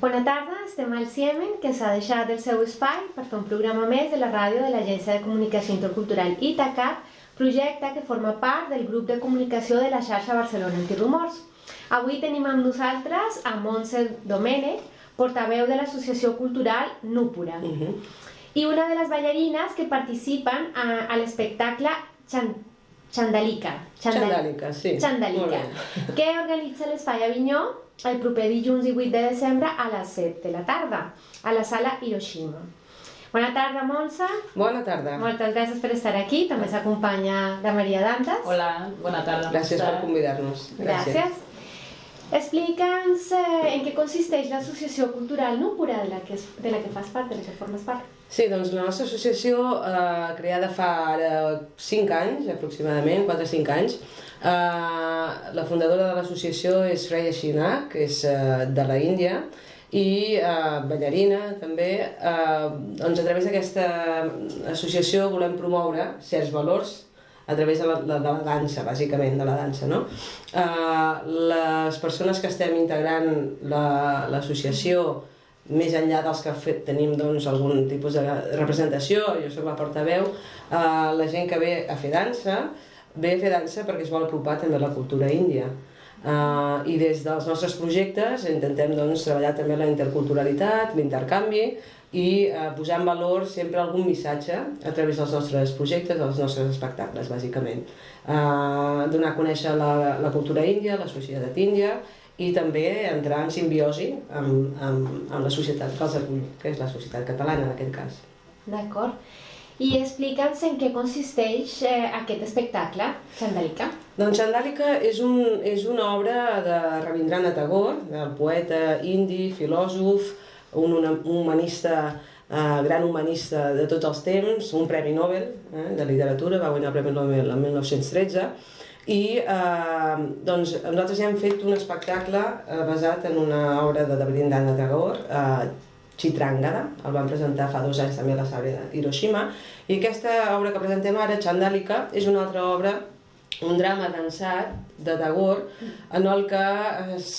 Bona tarda, estem al Ciemen, que s'ha deixat el seu espai per fer un programa més de la ràdio de l'Agència de Comunicació Intercultural Itacat, projecte que forma part del grup de comunicació de la xarxa Barcelona Antirumors. Avui tenim amb nosaltres a Montse Domènech, portaveu de l'Associació Cultural Núpura, i una de les ballarines que participen a l'espectacle Xandalica, sí. Que organitza l'Espai Avinyó el proper dilluns 18 de desembre a les 7 de la tarda, a la sala Hiroshima. Bona tarda, Montse. Bona tarda. Moltes gràcies per estar aquí. També s'acompanya la Maria Dantas. Hola, bona tarda. Gràcies per convidar-nos. Gràcies. Explica'ns en què consisteix l'Associació Cultural Núpura, de la que fas part, de la que formes part. Sí, doncs la nostra associació, creada fa ara 5 anys, aproximadament, 4 o 5 anys, la fundadora de l'associació és Freya Shina, que és de la Índia, i ballarina també. Doncs a través d'aquesta associació volem promoure certs valors a través de la dansa, bàsicament, de la dansa, no? Les persones que estem integrant l'associació, més enllà dels que tenim algun tipus de representació, jo soc la portaveu, la gent que ve a fer dansa perquè es vol apropar també a la cultura índia. I des dels nostres projectes intentem treballar també la interculturalitat, l'intercanvi i posar en valor sempre algun missatge a través dels nostres projectes, dels nostres espectacles, bàsicament. Donar a conèixer la cultura índia, la societat índia, i també entrar en simbiosi amb la societat que els acull, que és la societat catalana en aquest cas. D'acord. I explica'ns en què consisteix aquest espectacle, Xandalica. Doncs Xandalica és una obra de Rabindranath Tagore, del poeta indi, filòsof, un humanista, gran humanista de tots els temps, un premi Nobel de literatura, va guanyar el premi Nobel el 1913, i nosaltres hem fet un espectacle basat en una obra de Rabindranath Tagore, Chitrangada, el vam presentar fa 2 anys també a la sala Hiroshima, i aquesta obra que presentem ara, Xandalica, és una altra obra, un drama dansat de Tagore, en el que es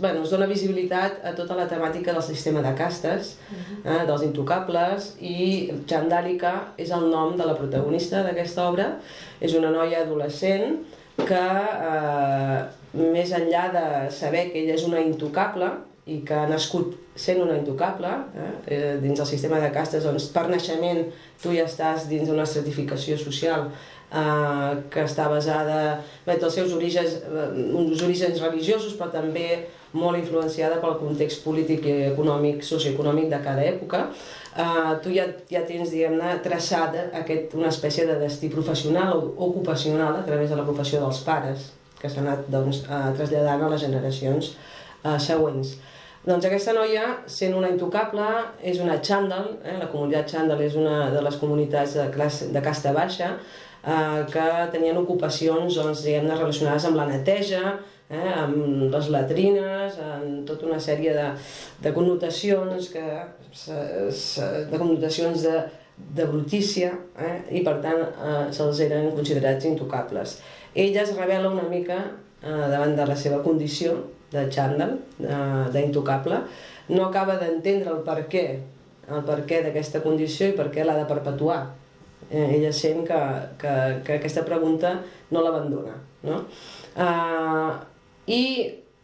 dona visibilitat a tota la temàtica del sistema de castes, dels intocables, i Xandalica és el nom de la protagonista d'aquesta obra. És una noia adolescent que, més enllà de saber que ella és una intocable i que ha nascut sent una intocable, dins el sistema de castes, doncs per naixement tu ja estàs dins d'una estratificació social que està basada en els seus orígens, uns orígens religiosos, però també molt influenciada pel context polític i econòmic, socioeconòmic de cada època. Tu ja tens, diguem-ne, traçada una espècie de destí professional o ocupacional a través de la professió dels pares, que s'ha anat traslladant a les generacions següents. Doncs aquesta noia, sent una intocable, és una Chandal, la comunitat Chandal és una de les comunitats de casta baixa, que tenien ocupacions relacionades amb la neteja, amb les latrines, amb tota una sèrie de connotacions de brutícia, i per tant se'ls eren considerats intocables. Ella es revela una mica davant de la seva condició de Chandal, d'intocable, no acaba d'entendre el per què d'aquesta condició i per què l'ha de perpetuar. Ella sent que aquesta pregunta no l'abandona. I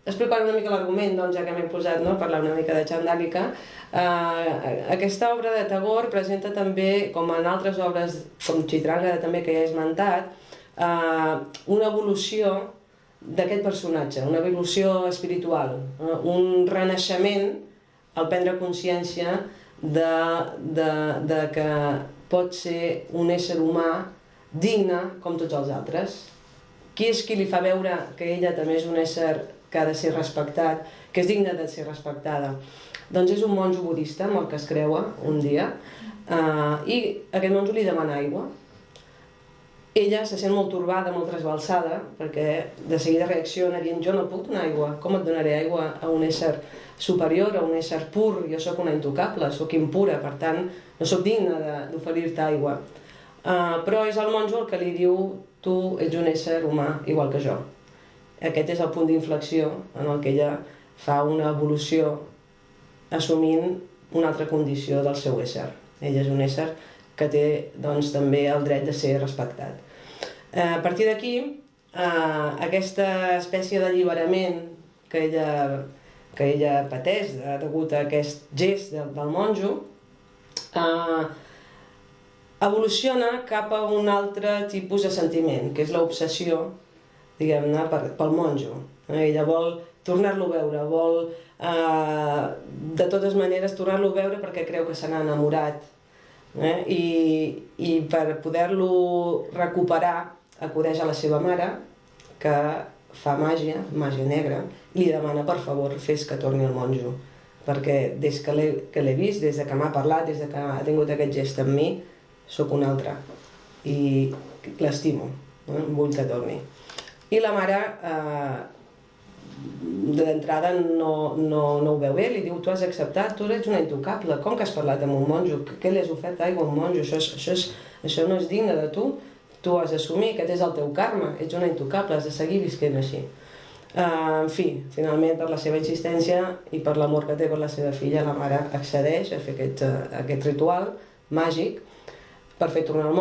explicaré una mica l'argument, ja que m'he posat a parlar una mica de Xandalica. Aquesta obra de Tagore presenta també, com en altres obres com Chitrangada també que ja he esmentat, una evolució d'aquest personatge, una evolució espiritual, un renaixement al prendre consciència de que pot ser un ésser humà digne com tots els altres. Qui és qui li fa veure que ella també és un ésser que ha de ser respectat, que és digna de ser respectada? Doncs és un monjo budista amb el que es creua un dia, i aquest monjo li demana aigua. Ella se sent molt torbada, molt trasbalsada, perquè de seguida reacciona dient: jo no puc donar aigua, com et donaré aigua a un ésser superior, a un ésser pur? Jo sóc una intocable, sóc impura, per tant no sóc digna d'oferir-te aigua. Però és el monjo el que li diu: tu ets un ésser humà igual que jo. Aquest és el punt d'inflexió en el que ella fa una evolució assumint una altra condició del seu ésser. Ell és un ésser que té doncs, també el dret de ser respectat. A partir d'aquí, aquesta espècie d'alliberament que ella pateix degut a aquest gest del monjo, evoluciona cap a un altre tipus de sentiment, que és l'obsessió, diguem-ne, pel monjo. Ella vol tornar-lo a veure, vol de totes maneres tornar-lo a veure perquè creu que se n'ha enamorat. I per poder-lo recuperar acudeix a la seva mare, que fa màgia negra, li demana per favor fes que torni el monjo, perquè des que l'he vist, des que m'ha parlat, des que ha tingut aquest gest amb mi, sóc un altre i l'estimo, vull que torni. I la mare d'entrada no ho veu bé, li diu tu has acceptat, tu ets una intocable, com que has parlat amb un monjo, què li has ofert aigua a un monjo, això no és digne de tu, tu has d'assumir, aquest és el teu karma, ets una intocable, has de seguir visquent així. En fi, finalment per la seva insistència i per l'amor que té per la seva filla, la mare accedeix a fer aquest ritual màgic per fer tornar el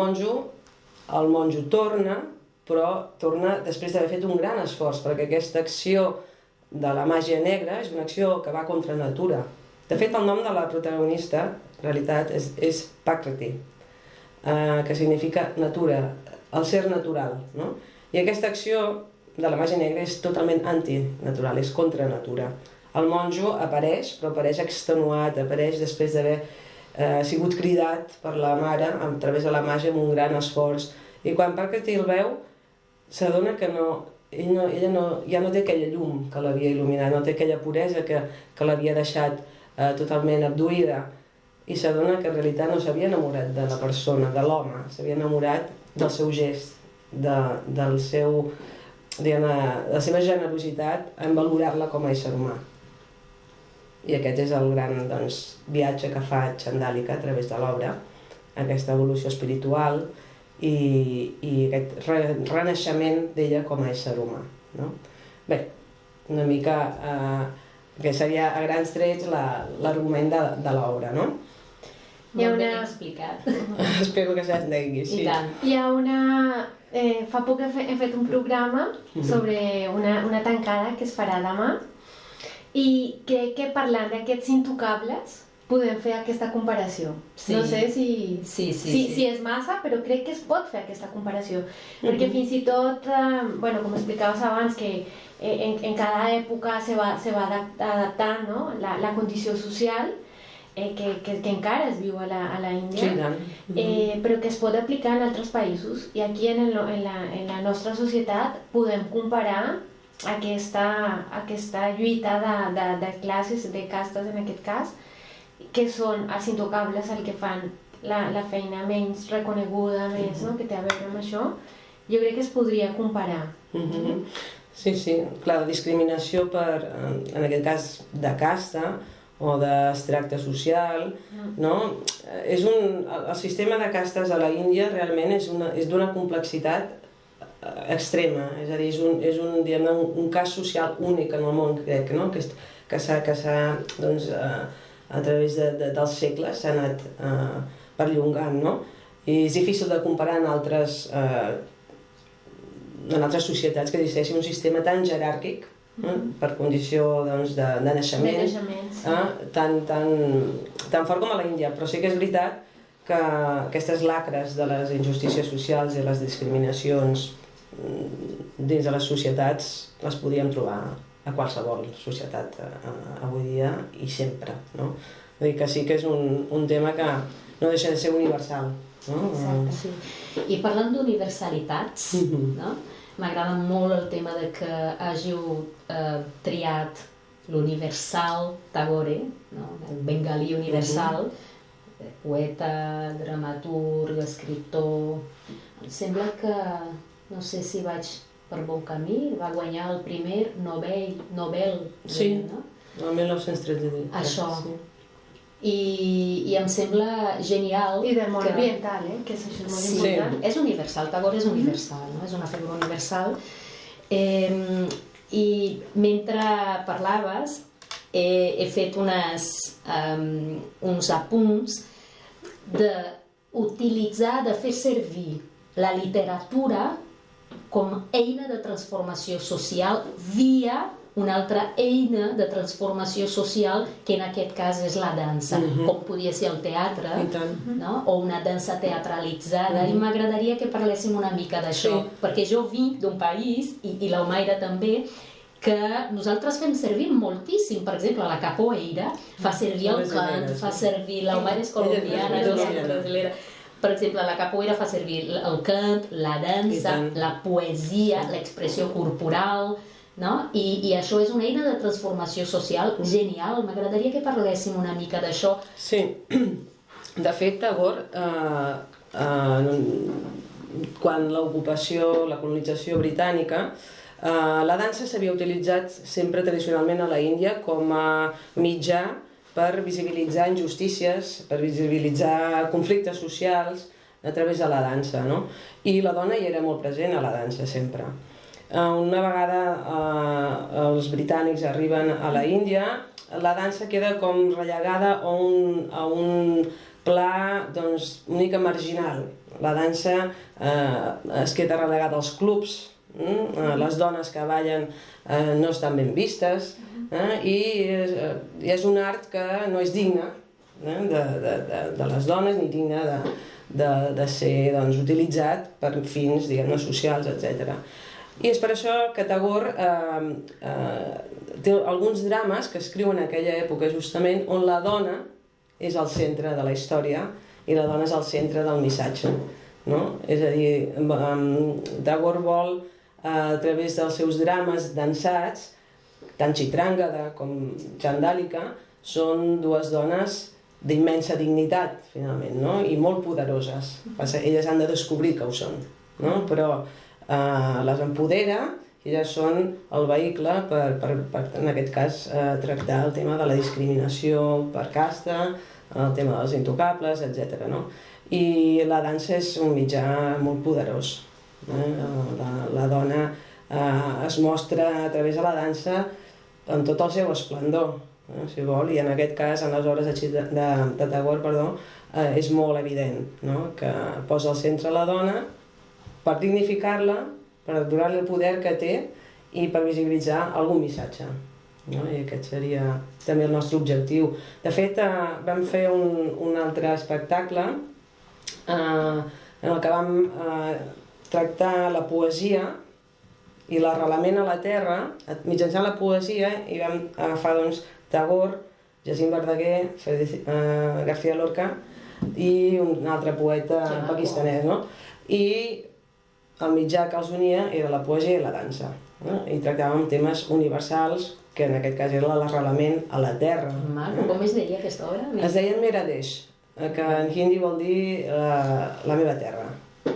monjo torna, però torna després d'haver fet un gran esforç, perquè aquesta acció de la màgia negra és una acció que va contra natura. De fet, el nom de la protagonista, en realitat, és Prakriti, que significa natura, el ser natural. I aquesta acció de la màgia negra és totalment antinatural, és contra natura. El monjo apareix, però apareix extenuat, apareix després d'haver sigut cridat per la mare a través de la màgia amb un gran esforç. I quan Prakriti el veu, s'adona que ella ja no té aquella llum que l'havia il·luminat, no té aquella puresa que l'havia deixat totalment abduïda, i s'adona que en realitat no s'havia enamorat de la persona, de l'home, s'havia enamorat del seu gest, de la seva generositat en valorar-la com a ésser humà. I aquest és el gran viatge que fa Chandalika a través de l'obra, aquesta evolució espiritual i aquest renaixement d'ella com a ésser humà. Bé, una mica que seria a grans trets l'argument de l'obra, no? Molt ben explicat. Espero que s'entengui, sí. I tant. Hi ha fa poc he fet un programa sobre una tancada que es farà demà i crec que parlant d'aquests intocables podem fer aquesta comparació. Sí. No sé si és massa, però crec que es pot fer aquesta comparació. Perquè fins i tot, com explicaves abans, que en cada època se va adaptant, no? La condició social que encara es viu a la Índia, però que es pot aplicar en altres països. I aquí en la nostra societat podem comparar aquesta lluita de classes, de castes en aquest cas, que són els intocables el que fan la feina menys reconeguda, que té a veure amb això. Jo crec que es podria comparar. Sí, clar, la discriminació en aquest cas de casta o d'extracte social, no? El sistema de castes a la Índia realment és d'una complexitat extrema, és a dir, és un cas social únic en el món, crec, que s'ha, a través dels segles s'ha anat perllongant, no? I és difícil de comparar en altres societats que existeixi un sistema tan jeràrquic per condició de naixement, tan fort com a la Índia, però sí que és veritat que aquestes lacres de les injustícies socials i les discriminacions dins de les societats les podíem trobar a qualsevol societat avui dia i sempre, no? Vull dir que sí que és un tema que no deixa de ser universal. Exacte, sí. I parlant d'universalitats, m'agrada molt el tema de que hàgiu triat l'universal Tagore, el bengalí universal, poeta, dramaturg, escriptor. Em sembla que, no sé si vaig per bon camí, va guanyar el primer Nobel. Sí, el 1913. Això. I em sembla genial... I del món oriental, que és això molt important. És universal, Tagore és universal, és una figura universal. I mentre parlaves, he fet uns apunts d'utilitzar, de fer servir la literatura com eina de transformació social via una altra eina de transformació social, que en aquest cas és la dansa, com podia ser el teatre, no? O una dansa teatralitzada, i m'agradaria que parléssim una mica d'això, perquè jo vinc d'un país, i l'Omaira també, que nosaltres fem servir moltíssim. Per exemple, la capoeira fa servir el cant, fa servir... L'Omaira és colombiana, jo soc brasilera. Per exemple, la capoeira fa servir el cant, la dansa, la poesia, l'expressió corporal, no? I això és una eina de transformació social genial. M'agradaria que parléssim una mica d'això. Sí, de fet, Tagore, quan l'ocupació, la colonització britànica, la dansa s'havia utilitzat sempre tradicionalment a la Índia com a mitjà per visibilitzar injustícies, per visibilitzar conflictes socials a través de la dansa, no? I la dona hi era molt present a la dansa sempre. Una vegada els britànics arriben a la Índia, la dansa queda com relegada a un pla una mica marginal. La dansa es queda relegada als clubs, les dones que ballen no estan ben vistes, i és un art que no és digne de les dones ni digne de ser utilitzat per fins socials, etc. I és per això que Tagore té alguns drames que escriu en aquella època justament on la dona és al centre de la història i la dona és al centre del missatge, no? És a dir, Tagore vol, a través dels seus drames dansats, tant Chitrangada com Chandalika, són dues dones d'immensa dignitat, finalment, no? I molt poderoses. Elles han de descobrir que ho són, no? Però les empodera i elles són el vehicle per en aquest cas, tractar el tema de la discriminació per casta, el tema dels intocables, etc. I la dansa és un mitjà molt poderós. La dona es mostra a través de la dansa en tot el seu esplendor, si vol, i en aquest cas, en les obres de Tagore, és molt evident, que posa al centre la dona per dignificar-la, per donar-li el poder que té i per visibilitzar algun missatge. I aquest seria també el nostre objectiu. De fet, vam fer un altre espectacle en el que vam tractar la poesia i l'arrelament a la terra mitjançant la poesia, i vam agafar Tagore, Jacint Verdaguer, García Lorca i un altre poeta pakistanès. I el mitjà que els unia era la poesia i la dansa. I tractàvem temes universals, que en aquest cas era l'arrelament a la terra. Com es deia aquesta obra? Es deia Mera Desh, que en hindi vol dir la meva terra.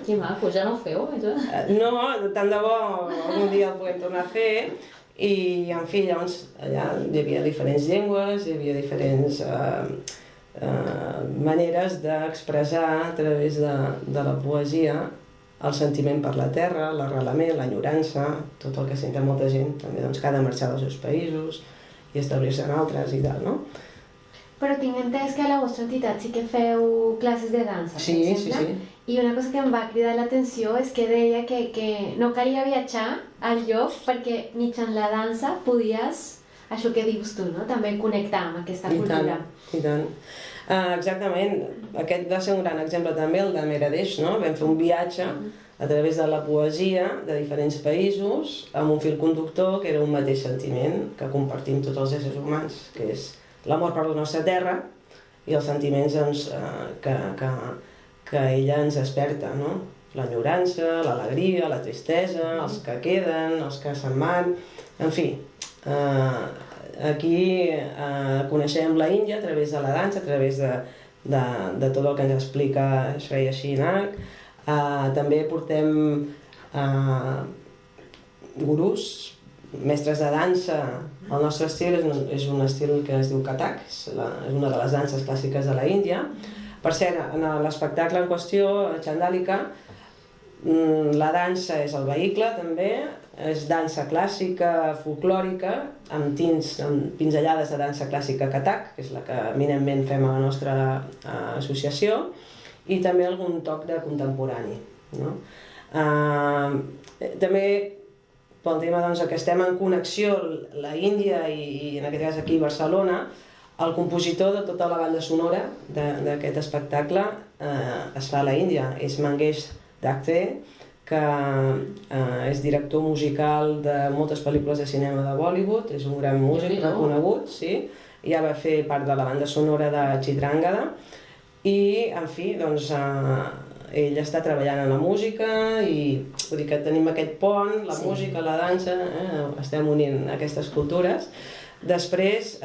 Que maco, ja no ho feu, això? No, tant de bo algun dia el podem tornar a fer. I, en fi, llavors allà hi havia diferents llengües, hi havia diferents maneres d'expressar a través de la poesia el sentiment per la terra, l'arrelament, l'enyorança, tot el que senta molta gent, també que ha de marxar dels seus països i establir-se en altres i tal, no? Però tinc entès que a la vostra entitat sí que feu classes de dansa, per exemple. Sí. I una cosa que em va cridar l'atenció és que deia que no calia viatjar al lloc perquè mitjançant la dansa podies, això que dius tu, també connectar amb aquesta cultura. I tant. Exactament, aquest va ser un gran exemple també, el de Mera Desh, no? Vam fer un viatge a través de la poesia de diferents països amb un fil conductor que era un mateix sentiment que compartim tots els éssers humans, que és l'amor per la nostra terra i els sentiments que ella ens desperta, no? L'enyorança, l'alegria, la tristesa, els que queden, els que se'n van, en fi. Aquí coneixem la Índia a través de la dansa, a través de tot el que ens explica Shreya Shinac. També portem gurús, mestres de dansa. El nostre estil és un estil que es diu Kathak, és una de les danses clàssiques de la Índia. Per cert, en l'espectacle en qüestió, Chandalika, La dansa és el vehicle, també. És dansa clàssica, folclòrica, amb pinzellades de dansa clàssica Kathak, que és la que eminentment fem a la nostra associació, i també algun toc de contemporani. També, pel tema que estem en connexió, la Índia i en aquest cas aquí a Barcelona, el compositor de tota la banda sonora d'aquest espectacle es fa a la Índia, és Mangesh Dakte, que és director musical de moltes pel·lícules de cinema de Bollywood, és un gran músic reconegut, sí, ja va fer part de la banda sonora de Chitrangada i, en fi, doncs, ell està treballant en la música i vull dir que tenim aquest pont, la música, la dansa, estem unint aquestes cultures. Després,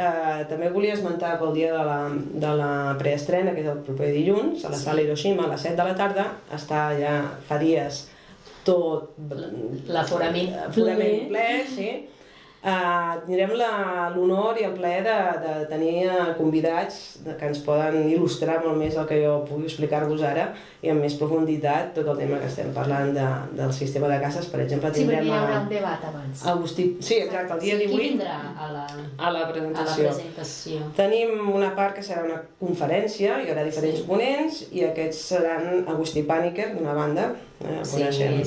també volia esmentar pel dia de la preestrena, que és el proper dilluns, a la sala Hiroshima, a les 7 de la tarda, està ja fa dies tot l'aforament ple, sí. Tindrem l'honor i el plaer de tenir convidats que ens poden il·lustrar molt més el que jo pugui explicar-vos ara i amb més profunditat tot el tema que estem parlant del sistema de cases. Per exemple, tindrem... Sí, perquè hi haurà un debat abans. Sí, exacte, el dia 18. Qui vindrà a la presentació? Tenim una part que serà una conferència, hi haurà diferents ponents i aquests seran Agustí Pàniker, d'una banda, coneixem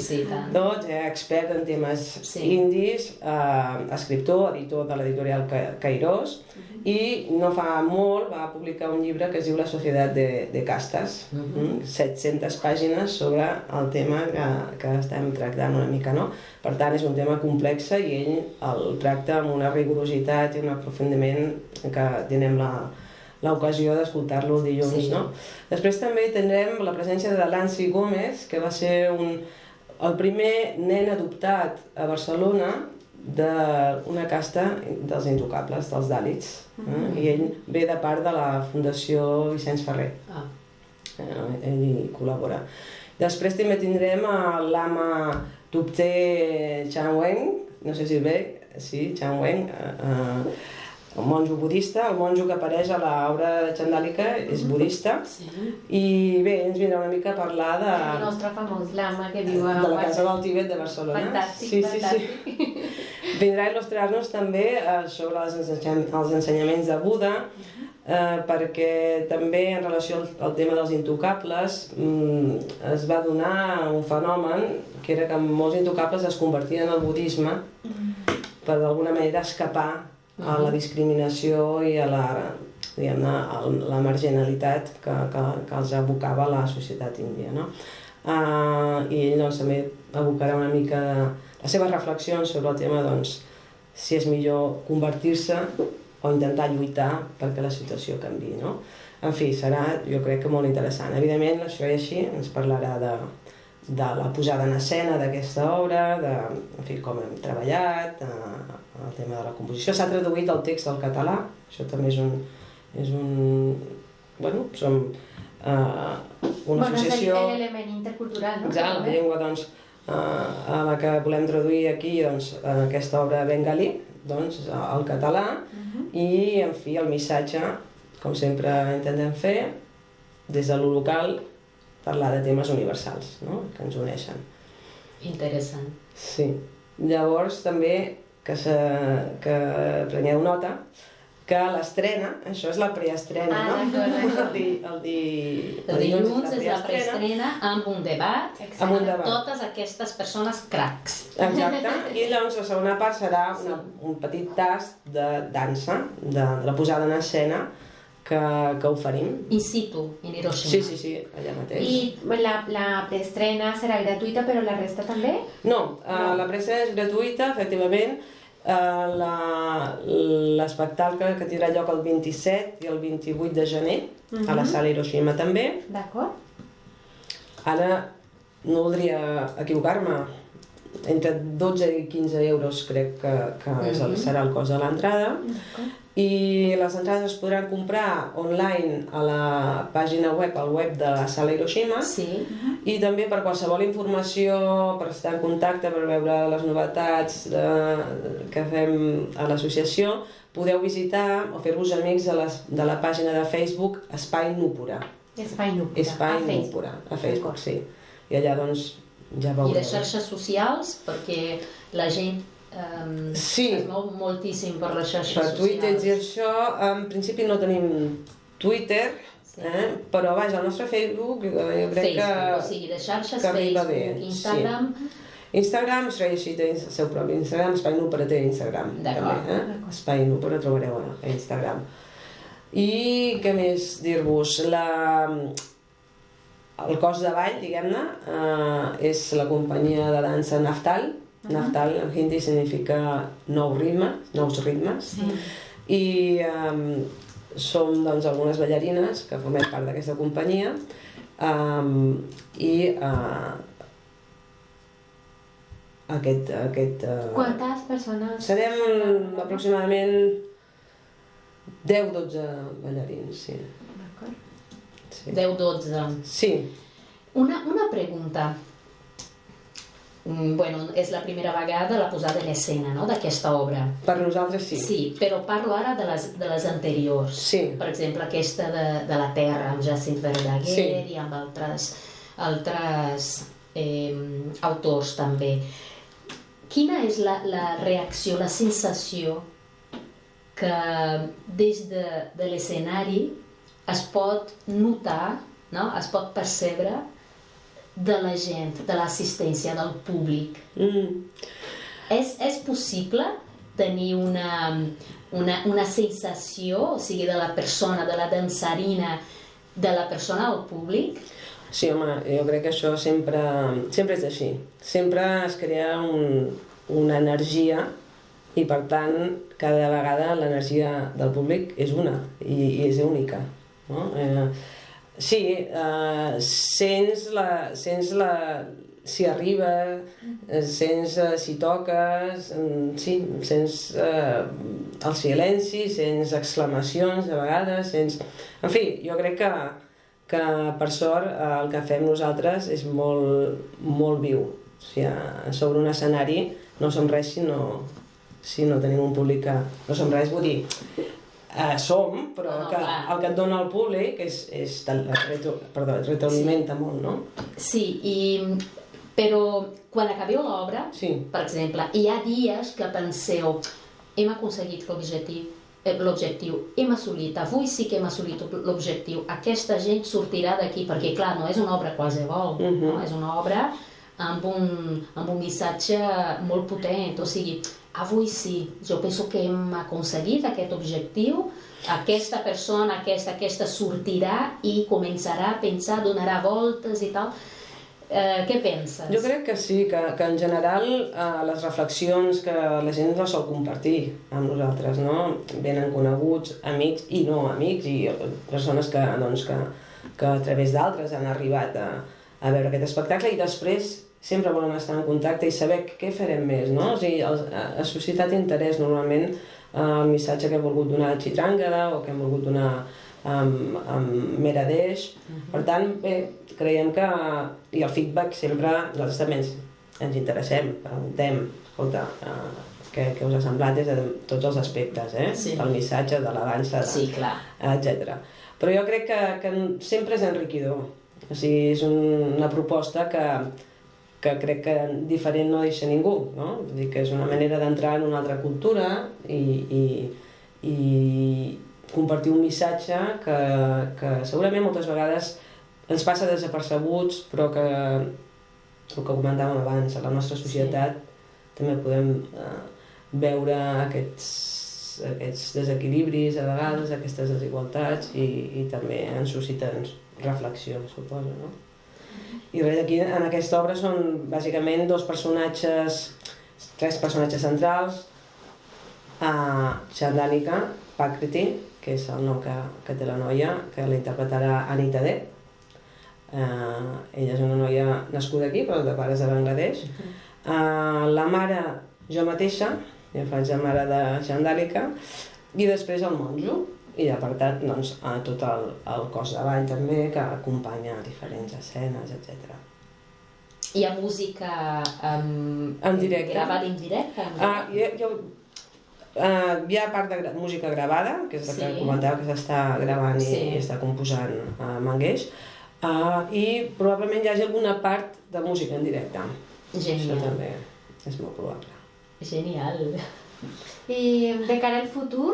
tots, expert en temes indis, escriptor, editor de l'editorial Cairós, i no fa molt va publicar un llibre que es diu La Societat de Castes, 700 pàgines sobre el tema que estem tractant una mica, no? Per tant, és un tema complex i ell el tracta amb una rigorositat i un aprofundiment que tenim l'ocasió d'escoltar-lo el dilluns, no? Després també tindrem la presència de Lancy Gómez, que va ser el primer nen adoptat a Barcelona d'una casta dels intocables, dels Dàlits, i ell ve de part de la Fundació Vicenç Ferrer. Ell hi col·labora. Després també tindrem l'ama Thupte Changwen, no sé si bé, sí, Changwen, el monjo budista, el monjo que apareix a l'obra chandàlica és budista, i bé, ens vindrà una mica a parlar de... El nostre famós lama que viu a... de la Casa del Tibet de Barcelona. Fantàstic, fantàstic. Vindrà a il·lustrar-nos també sobre els ensenyaments de Buda, perquè també en relació al tema dels intocables es va donar un fenomen que era que molts intocables es convertien al budisme per d'alguna manera escapar a la discriminació i a la marginalitat que els abocava la societat índia, no? I ell doncs, també abocarà una mica les seves reflexions sobre el tema, doncs, si és millor convertir-se o intentar lluitar perquè la situació canviï, no? En fi, serà, jo crec que molt interessant. Evidentment, això i així ens parlarà de la posada en escena d'aquesta obra, en fi, com hem treballat, el tema de la composició. S'ha traduït el text al català, això també és un... Bueno, som una associació... És l'element intercultural, no? Exacte, la llengua, doncs, a la que volem traduir aquí, doncs, aquesta obra bengalí, doncs, al català, i, en fi, el missatge, com sempre intentem fer, des de lo local, parlar de temes universals, no?, que ens uneixen. Interessant. Sí. Llavors, també, que prengueu nota, que l'estrena, això és la preestrena, no? El dilluns és la preestrena amb un debat amb totes aquestes persones cracs. Exacte, i llavors la segona part serà un petit tast de dansa, de la posada en escena, que oferim. In situ, in Hiroshima. Sí, allà mateix. I la preestrena serà gratuïta, però la resta també? No, la preestrena és gratuïta, efectivament. L'espectacle que tindrà lloc el 27 i el 28 de gener, a la sala Hiroshima també. D'acord. Ara, no voldria equivocar-me, entre 12 i 15 euros crec que serà el cost de l'entrada. I les entrades es podran comprar online a la pàgina web, al web de la sala Hiroshima, i també per qualsevol informació, per estar en contacte, per veure les novetats que fem a l'associació, podeu visitar o fer-vos amics de la pàgina de Facebook Espai Núpora. Espai Núpora, a Facebook, sí. I allà doncs ja veureu. I de xarxes socials, perquè la gent es mou moltíssim per les xarxes socials. Per Twitter i això, en principi no tenim Twitter, però vaja, el nostre Facebook jo crec que... O sigui, de xarxes, Facebook, Instagram... Instagram, serà així, té el seu propi Instagram, Espai Núpera té Instagram. D'acord. Espai Núpera trobareu a Instagram. I què més dir-vos? El cos de ball, diguem-ne, és la companyia de dansa Naftal. Naftal en hindi significa nous ritmes. I som doncs algunes ballarines que formem part d'aquesta companyia i Quantes persones? Serem aproximadament 10-12 ballarins, sí. D'acord. 10-12. Sí. Una pregunta. Bueno, és la primera vegada la posada en escena, no?, d'aquesta obra. Per nosaltres sí. Sí, però parlo ara de les anteriors. Sí. Per exemple, aquesta de la Terra, amb Jacint Verdaguer i amb altres autors també. Quina és la reacció, la sensació que des de l'escenari es pot notar, no?, es pot percebre de la gent, de l'assistència, del públic? És possible tenir una sensació, o sigui, de la persona, de la dansarina, de la persona al públic? Sí, home, jo crec que això sempre és així. Sempre es crea una energia i, per tant, cada vegada l'energia del públic és una i és única, no? Sí, sents si arriba, sents si toques, sí, sents el silenci, sents exclamacions de vegades, En fi, jo crec que per sort el que fem nosaltres és molt viu. O sigui, sobre un escenari no som res si no tenim un públic que... No som res, vull dir, som, però el que et dona el públic retroalimenta molt, no? Sí, però quan acabeu l'obra, per exemple, hi ha dies que penseu hem aconseguit l'objectiu, hem assolit, avui sí que hem assolit l'objectiu, aquesta gent sortirà d'aquí, perquè clar, no és una obra qualsevol, no? És una obra amb un missatge molt potent, o sigui, avui sí, jo penso que hem aconseguit aquest objectiu, aquesta persona, aquesta sortirà i començarà a pensar, donarà voltes i tal. Què penses? Jo crec que sí, que en general les reflexions que la gent no sol compartir amb nosaltres, no? Venen coneguts, amics i no amics, i persones que a través d'altres han arribat a veure aquest espectacle i després sempre volen estar en contacte i saber què farem més, no? O sigui, ha suscitat interès normalment el missatge que hem volgut donar a Chitrangada o que hem volgut donar amb Meradeix. Per tant, bé, creiem que... I el feedback sempre, nosaltres també ens interessem, preguntem, escolta, què us ha semblat des de tots els aspectes, del missatge, de la dansa, etc. Però jo crec que sempre és enriquidor. O sigui, és una proposta que crec que diferent no deixa ningú, no? Vull dir que és una manera d'entrar en una altra cultura i compartir un missatge que segurament moltes vegades ens passa desapercebuts, però que el que comentàvem abans, a la nostra societat també podem veure aquests desequilibris a vegades, aquestes desigualtats i també ens susciten reflexió, suposo, no? I res, aquí en aquesta obra són bàsicament tres personatges centrals, Chandalika Pakriti, que és el nom que té la noia, que la interpretarà Anita De. Ella és una noia nascuda aquí, però de pares de Bangladesh. La mare, jo mateixa, ja faig de mare de Chandalika, i després el monjo, i per tant tot el cos de ball també, que acompanya diferents escenes, etc. Hi ha música gravada en directe? Hi ha part de música gravada, que és la que comentava que s'està gravant i està composant Mangesh. I probablement hi hagi alguna part de música en directe. Genial. Això també és molt probable. Genial. I de cara al futur,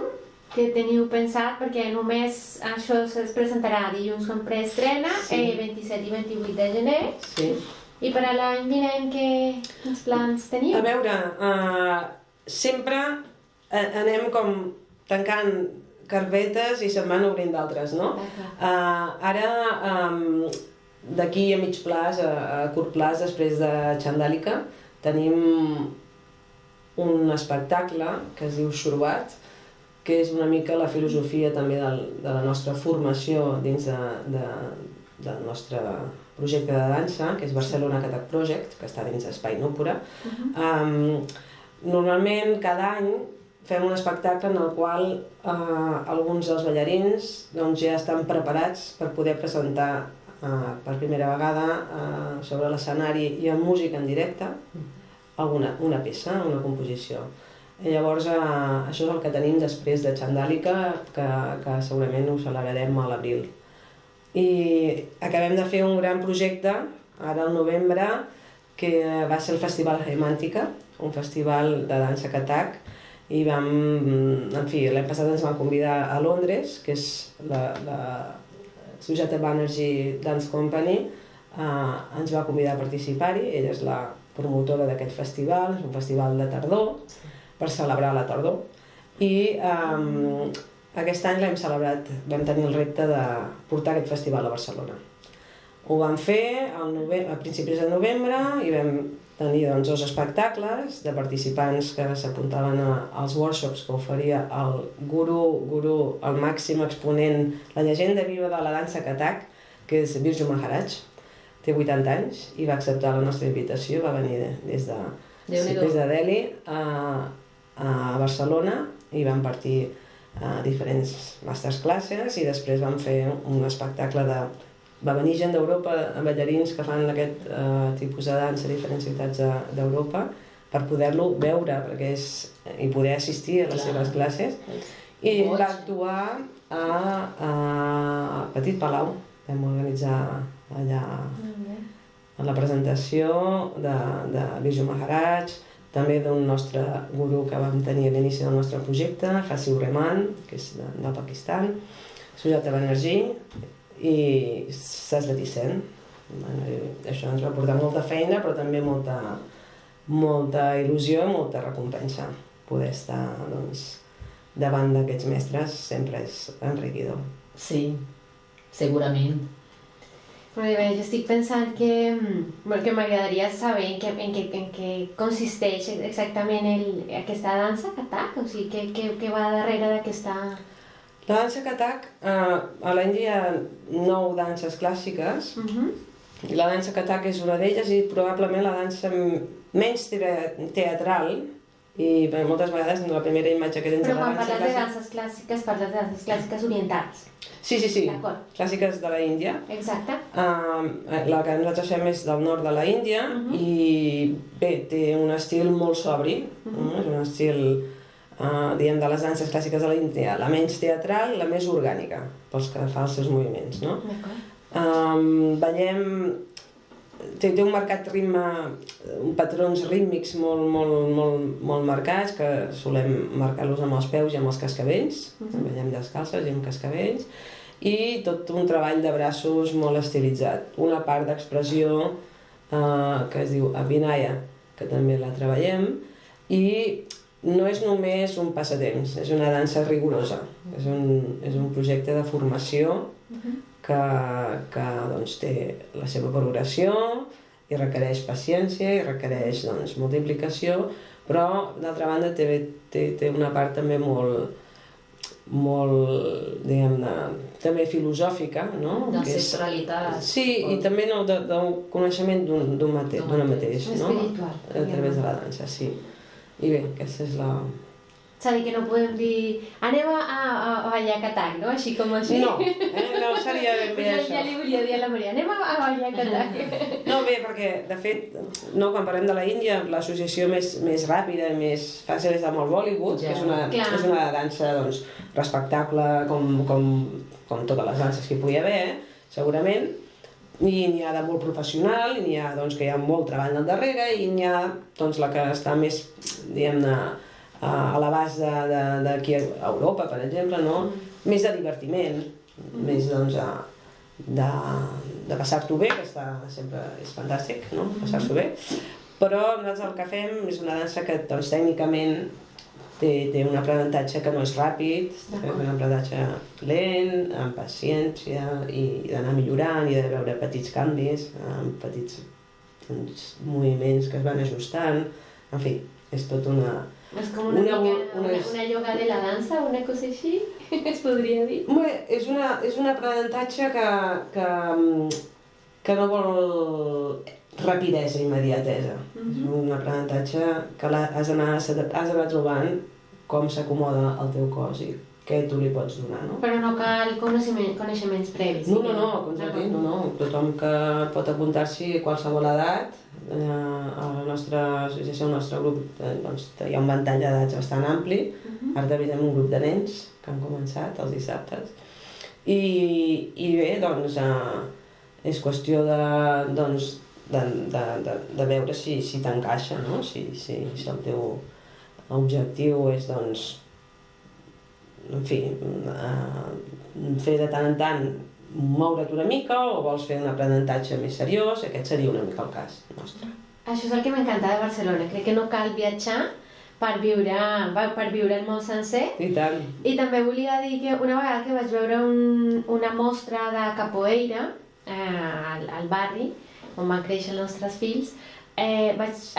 què teniu pensat? Perquè només això es presentarà dilluns en preestrena, 27 i 28 de gener. Sí. I per a l'any vinent, quins plans teniu? A veure, sempre anem com tancant carpetes i se'n van obrint d'altres, no? Ara, d'aquí a mig plaç, a curt plaç, després de Xandàlica, tenim un espectacle que es diu Xuruat, que és una mica la filosofia també de la nostra formació dins del nostre projecte de dansa, que és Barcelona Katac Project, que està dins d'Espai Núpora. Normalment, cada any, fem un espectacle en el qual alguns dels ballarins ja estan preparats per poder presentar per primera vegada sobre l'escenari i amb música en directe una peça, una composició. Llavors, això és el que tenim després de Xandàlica, que segurament ho celebrarem a l'abril. I acabem de fer un gran projecte, ara al novembre, que va ser el Festival Gemàntica, un festival de dansa Katac, i l'any passat ens van convidar a Londres, que és la Sujata Banerjee Dance Company, ens va convidar a participar-hi, ella és la promotora d'aquest festival, és un festival de tardor, per celebrar la tardor, i aquest any l'hem celebrat, vam tenir el repte de portar aquest festival a Barcelona. Ho vam fer a principis de novembre i vam tenir 2 espectacles de participants que s'apuntaven als workshops que oferia el guru, el màxim exponent, la llegenda viva de la dansa Katac, que és Birju Maharaj. Té 80 anys i va acceptar la nostra invitació, va venir des de Delhi a Barcelona i vam partir diferents masterclasses i després vam fer un espectacle va venir gent d'Europa, ballarins que fan aquest tipus de dansa a diferents ciutats d'Europa per poder-lo veure i poder assistir a les seves classes, i va actuar a Petit Palau. Vam organitzar allà la presentació de Birju Maharaj, també d'un nostre guru que vam tenir a l'inici del nostre projecte, Hasiur Rehman, que és del Pakistan, Sujata Banerjee i Saswati Sen. Això ens va portar molta feina, però també molta il·lusió i molta recompensa. Poder estar davant d'aquests mestres sempre és enriquidor. Sí, segurament. Molt bé, jo estic pensant que m'agradaria saber en què consisteix exactament aquesta dansa Katac, o sigui, què va darrere d'aquesta... La dansa Katac, a l'Índia hi ha 9 danses clàssiques, i la dansa Katac és una d'elles i probablement la dansa menys teatral, i moltes vegades la primera imatge que tens de la dansa clàssica... Però quan parles de danses clàssiques, parles de danses clàssiques orientals. Sí, clàssiques de la Índia. Exacte. La que nosaltres fem és del nord de la Índia i bé, té un estil molt sobri, és un estil, diguem, de les danses clàssiques de la Índia, la menys teatral, la més orgànica, pels que fa els seus moviments, no? Ballem, té un marcat ritme, patrons rítmics molt marcats, que solem marcar-los amb els peus i amb els cascavells, ballem descalces i amb cascavells, i tot un treball de braços molt estilitzat. Una part d'expressió que es diu Abhinaya, que també la treballem, i no és només un passatemps, és una dansa rigorosa, és un projecte de formació que té la seva progressió i requereix paciència i requereix molta implicació, però d'altra banda té una part també molt, diguem-ne, també filosòfica, no? D'ancestralitat. Sí, i també del coneixement d'una mateix, no? Espiritual. A través de la dansa, sí. I bé, aquesta és la... És a dir, que no podem dir anem a ballar Katac, no? Així com així. No, no seria ben bé això. Ja li volia dir a la Maria, anem a ballar Katac. No, bé, perquè, de fet, quan parlem de la Índia, l'associació més ràpida i més fàcil és amb el Bollywood, que és una dansa respectable com totes les danses que hi pugui haver, segurament, I n'hi ha de molt professional, i n'hi ha que hi ha molt treball al darrere, i n'hi ha la que està més, diguem-ne, a l'abast d'aquí a Europa, per exemple, més de divertiment, més de passar-t'ho bé, que sempre és fantàstic, passar-s'ho bé, però nosaltres el que fem és una dansa que tècnicament té un aprenentatge que no és ràpid, és un aprenentatge lent, amb paciència, i d'anar millorant, i de veure petits canvis, amb petits moviments que es van ajustant, en fi, és tot una... És com una ioga de la dansa, una cosa així, es podria dir? Bé, és un aprenentatge que no vol rapidesa i immediatesa. És un aprenentatge que has d'anar trobant com s'acomoda el teu cos i què tu li pots donar, no? Però no cal coneixements previs. No. Tothom que pot apuntar-s'hi a qualsevol edat, a la nostra associació, al nostre grup, hi ha un ventall d'edats bastant ampli. Ara també tenim un grup de nens que han començat els dissabtes. I bé, és qüestió de veure si t'encaixa, no? Si el teu objectiu és, en fi, fer de tant en tant moure't una mica o vols fer un aprenentatge més seriós, aquest seria una mica el cas nostre. Això és el que m'encanta de Barcelona, crec que no cal viatjar per viure el món sencer. I tant. I també volia dir que una vegada que vaig veure una mostra de capoeira al barri, on van créixer els nostres fills,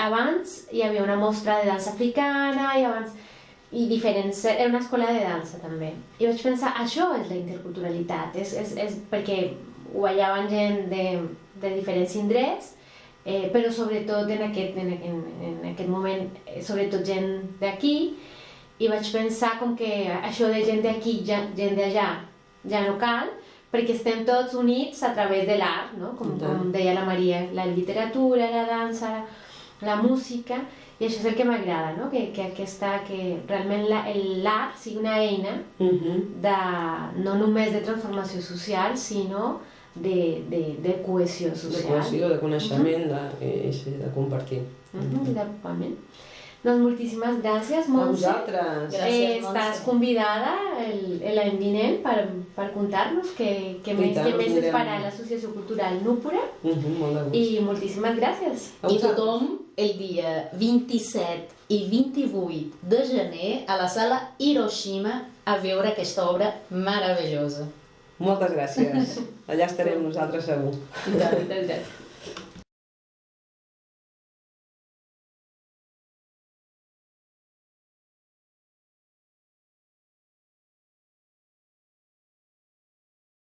abans hi havia una mostra de dansa africana i diferents, era una escola de dansa també. I vaig pensar, això és la interculturalitat, és perquè ho hallaven gent de diferents indrets, però sobretot en aquest moment, sobretot gent d'aquí, i vaig pensar com que això de gent d'aquí, gent d'allà, ja no cal, perquè estem tots units a través de l'art, no? Com deia la Maria, la literatura, la dansa, la música, i això és el que m'agrada, no? Que realment l'art sigui una eina no només de transformació social, sinó de cohesió social. De cohesió, de coneixement, de compartir. D'apropament. Doncs moltíssimes gràcies, Montse. A vosaltres. Estàs convidada l'any vinent per contar-nos què més es farà a l'Associació Cultural Núpora. Molt de gust. I moltíssimes gràcies. I tothom el dia 27 i 28 de gener a la sala Hiroshima a veure aquesta obra meravellosa. Moltes gràcies. Allà estarem nosaltres segur. Moltes gràcies.